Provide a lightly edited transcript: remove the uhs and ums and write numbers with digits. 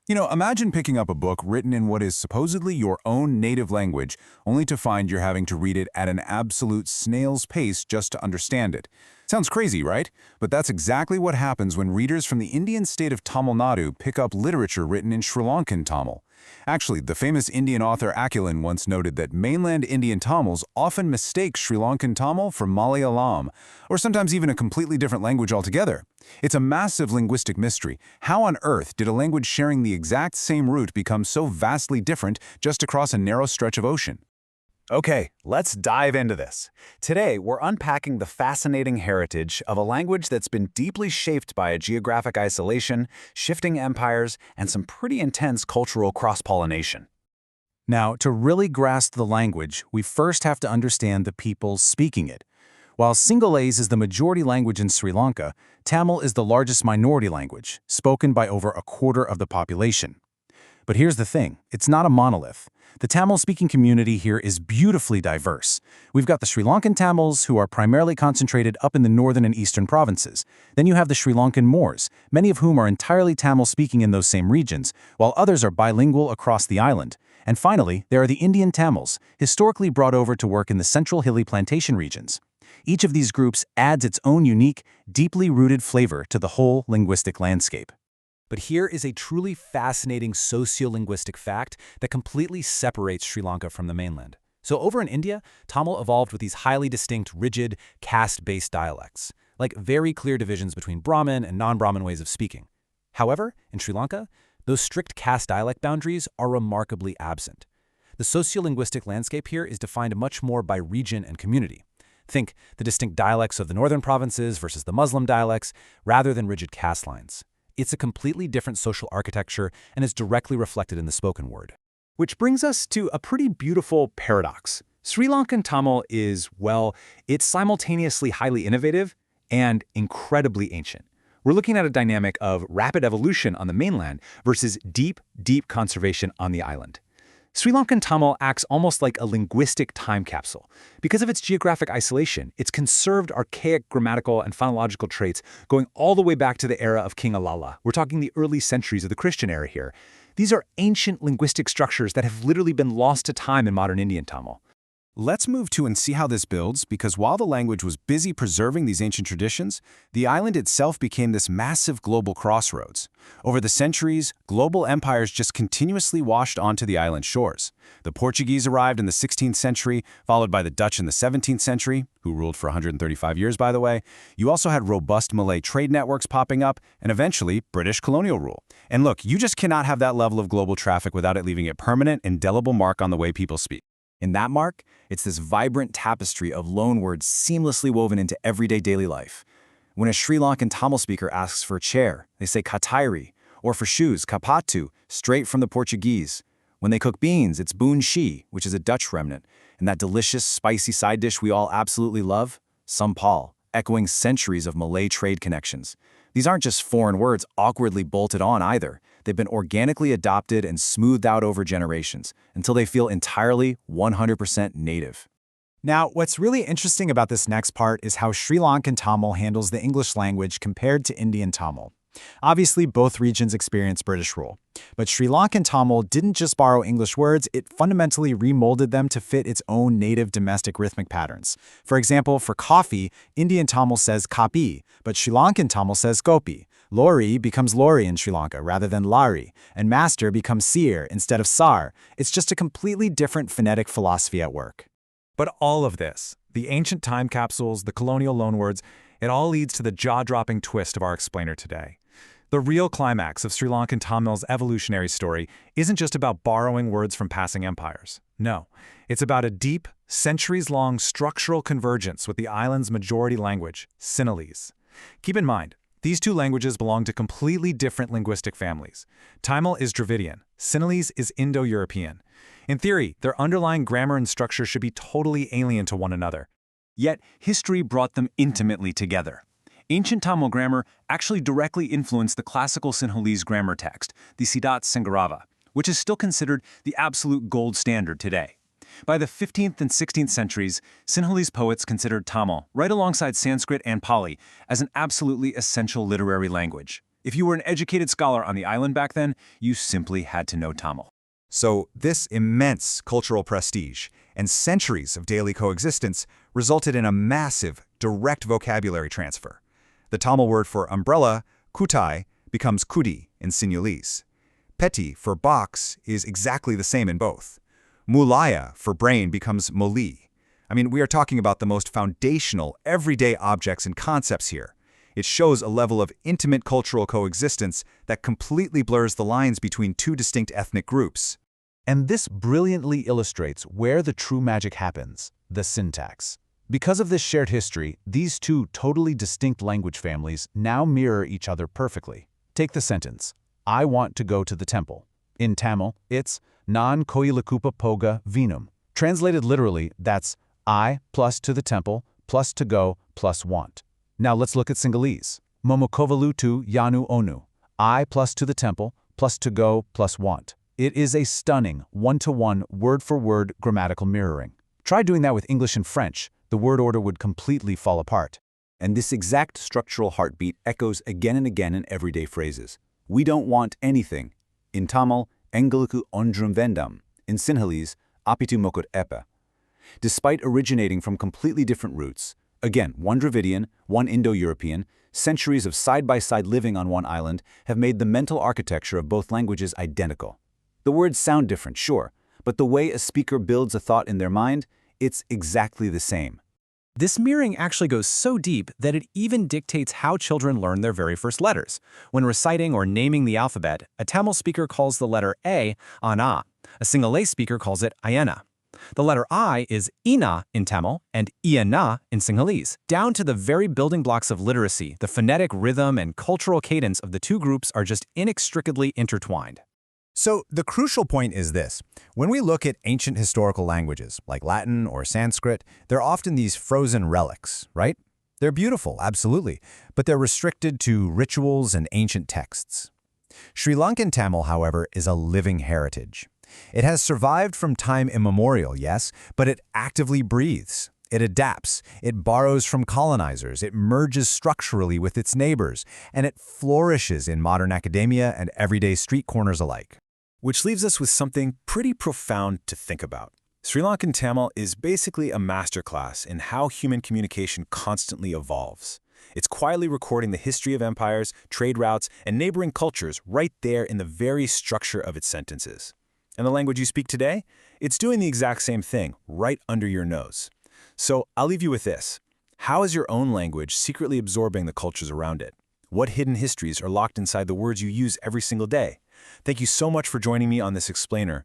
Imagine picking up a book written in what is supposedly your own native language, only to find you're having to read it at an absolute snail's pace just to understand it. Sounds crazy, right? But that's exactly what happens when readers from the Indian state of Tamil Nadu pick up literature written in Sri Lankan Tamil. Actually, the famous Indian author Akilan once noted that mainland Indian Tamils often mistake Sri Lankan Tamil for Malayalam, or sometimes even a completely different language altogether. It's a massive linguistic mystery. How on earth did a language sharing the exact same root become so vastly different just across a narrow stretch of ocean? Okay, let's dive into this. Today, we're unpacking the fascinating heritage of a language that's been deeply shaped by a geographic isolation, shifting empires, and some pretty intense cultural cross-pollination. Now, to really grasp the language, we first have to understand the people speaking it. While Sinhalese is the majority language in Sri Lanka, Tamil is the largest minority language, spoken by over a quarter of the population. But here's the thing, it's not a monolith. The Tamil-speaking community here is beautifully diverse. We've got the Sri Lankan Tamils, who are primarily concentrated up in the northern and eastern provinces. Then you have the Sri Lankan Moors, many of whom are entirely Tamil-speaking in those same regions, while others are bilingual across the island. And finally, there are the Indian Tamils, historically brought over to work in the central hilly plantation regions. Each of these groups adds its own unique, deeply rooted flavor to the whole linguistic landscape. But here is a truly fascinating sociolinguistic fact that completely separates Sri Lanka from the mainland. So over in India, Tamil evolved with these highly distinct, rigid, caste-based dialects, like very clear divisions between Brahmin and non-Brahmin ways of speaking. However, in Sri Lanka, those strict caste dialect boundaries are remarkably absent. The sociolinguistic landscape here is defined much more by region and community. Think the distinct dialects of the northern provinces versus the Muslim dialects, rather than rigid caste lines. It's a completely different social architecture and is directly reflected in the spoken word. Which brings us to a pretty beautiful paradox. Sri Lankan Tamil is, well, it's simultaneously highly innovative and incredibly ancient. We're looking at a dynamic of rapid evolution on the mainland versus deep, deep conservation on the island. Sri Lankan Tamil acts almost like a linguistic time capsule. Because of its geographic isolation, it's conserved archaic grammatical and phonological traits going all the way back to the era of King Alala. We're talking the early centuries of the Christian era here. These are ancient linguistic structures that have literally been lost to time in modern Indian Tamil. Let's move to and see how this builds, because while the language was busy preserving these ancient traditions, the island itself became this massive global crossroads. Over the centuries, global empires just continuously washed onto the island shores. The Portuguese arrived in the 16th century, followed by the Dutch in the 17th century, who ruled for 135 years, by the way. You also had robust Malay trade networks popping up, and eventually, British colonial rule. And look, you just cannot have that level of global traffic without it leaving a permanent, indelible mark on the way people speak. In that mark, it's this vibrant tapestry of loanwords seamlessly woven into everyday daily life. When a Sri Lankan Tamil speaker asks for a chair, they say katairi, or for shoes, kapatu, straight from the Portuguese. When they cook beans, it's boon shi, which is a Dutch remnant, and that delicious, spicy side dish we all absolutely love, sampal, echoing centuries of Malay trade connections. These aren't just foreign words awkwardly bolted on either. They've been organically adopted and smoothed out over generations until they feel entirely 100% native. Now, what's really interesting about this next part is how Sri Lankan Tamil handles the English language compared to Indian Tamil. Obviously, both regions experienced British rule. But Sri Lankan Tamil didn't just borrow English words, it fundamentally remolded them to fit its own native domestic rhythmic patterns. For example, for coffee, Indian Tamil says kapi, but Sri Lankan Tamil says kopi. Lori becomes lori in Sri Lanka rather than lari, and master becomes seer instead of sar. It's just a completely different phonetic philosophy at work. But all of this, the ancient time capsules, the colonial loanwords, it all leads to the jaw-dropping twist of our explainer today. The real climax of Sri Lankan Tamil's evolutionary story isn't just about borrowing words from passing empires. No, it's about a deep, centuries-long structural convergence with the island's majority language, Sinhalese. Keep in mind, these two languages belong to completely different linguistic families. Tamil is Dravidian, Sinhalese is Indo-European. In theory, their underlying grammar and structure should be totally alien to one another. Yet, history brought them intimately together. Ancient Tamil grammar actually directly influenced the classical Sinhalese grammar text, the Siddhat Sangharava, which is still considered the absolute gold standard today. By the 15th and 16th centuries, Sinhalese poets considered Tamil, right alongside Sanskrit and Pali, as an absolutely essential literary language. If you were an educated scholar on the island back then, you simply had to know Tamil. So this immense cultural prestige and centuries of daily coexistence resulted in a massive, direct vocabulary transfer. The Tamil word for umbrella, kutai, becomes kudi in Sinhalese. Peti for box is exactly the same in both. Mulaya for brain becomes moli. I mean, we are talking about the most foundational, everyday objects and concepts here. It shows a level of intimate cultural coexistence that completely blurs the lines between two distinct ethnic groups. And this brilliantly illustrates where the true magic happens, the syntax. Because of this shared history, these two totally distinct language families now mirror each other perfectly. Take the sentence, I want to go to the temple. In Tamil, it's nan koyilakupa poga vinum. Translated literally, that's I plus to the temple plus to go plus want. Now let's look at Sinhalese. Momokovalutu yanu onu. I plus to the temple plus to go plus want. It is a stunning, one-to-one, word-for-word grammatical mirroring. Try doing that with English and French. The word order would completely fall apart. And this exact structural heartbeat echoes again and again in everyday phrases. We don't want anything. In Tamil, engaluku ondrum vendam. In Sinhalese, apitu mokot epa. Despite originating from completely different roots, again, one Dravidian, one Indo-European, centuries of side-by-side living on one island have made the mental architecture of both languages identical. The words sound different, sure, but the way a speaker builds a thought in their mind, it's exactly the same. This mirroring actually goes so deep that it even dictates how children learn their very first letters. When reciting or naming the alphabet, a Tamil speaker calls the letter A ana. A Sinhalese speaker calls it ayana. The letter I is ina in Tamil and iana in Sinhalese. Down to the very building blocks of literacy, the phonetic rhythm and cultural cadence of the two groups are just inextricably intertwined. So the crucial point is this. When we look at ancient historical languages, like Latin or Sanskrit, they're often these frozen relics, right? They're beautiful, absolutely, but they're restricted to rituals and ancient texts. Sri Lankan Tamil, however, is a living heritage. It has survived from time immemorial, yes, but it actively breathes. It adapts, it borrows from colonizers, it merges structurally with its neighbors, and it flourishes in modern academia and everyday street corners alike. Which leaves us with something pretty profound to think about. Sri Lankan Tamil is basically a masterclass in how human communication constantly evolves. It's quietly recording the history of empires, trade routes, and neighboring cultures right there in the very structure of its sentences. And the language you speak today? It's doing the exact same thing, right under your nose. So I'll leave you with this. How is your own language secretly absorbing the cultures around it? What hidden histories are locked inside the words you use every single day? Thank you so much for joining me on this explainer,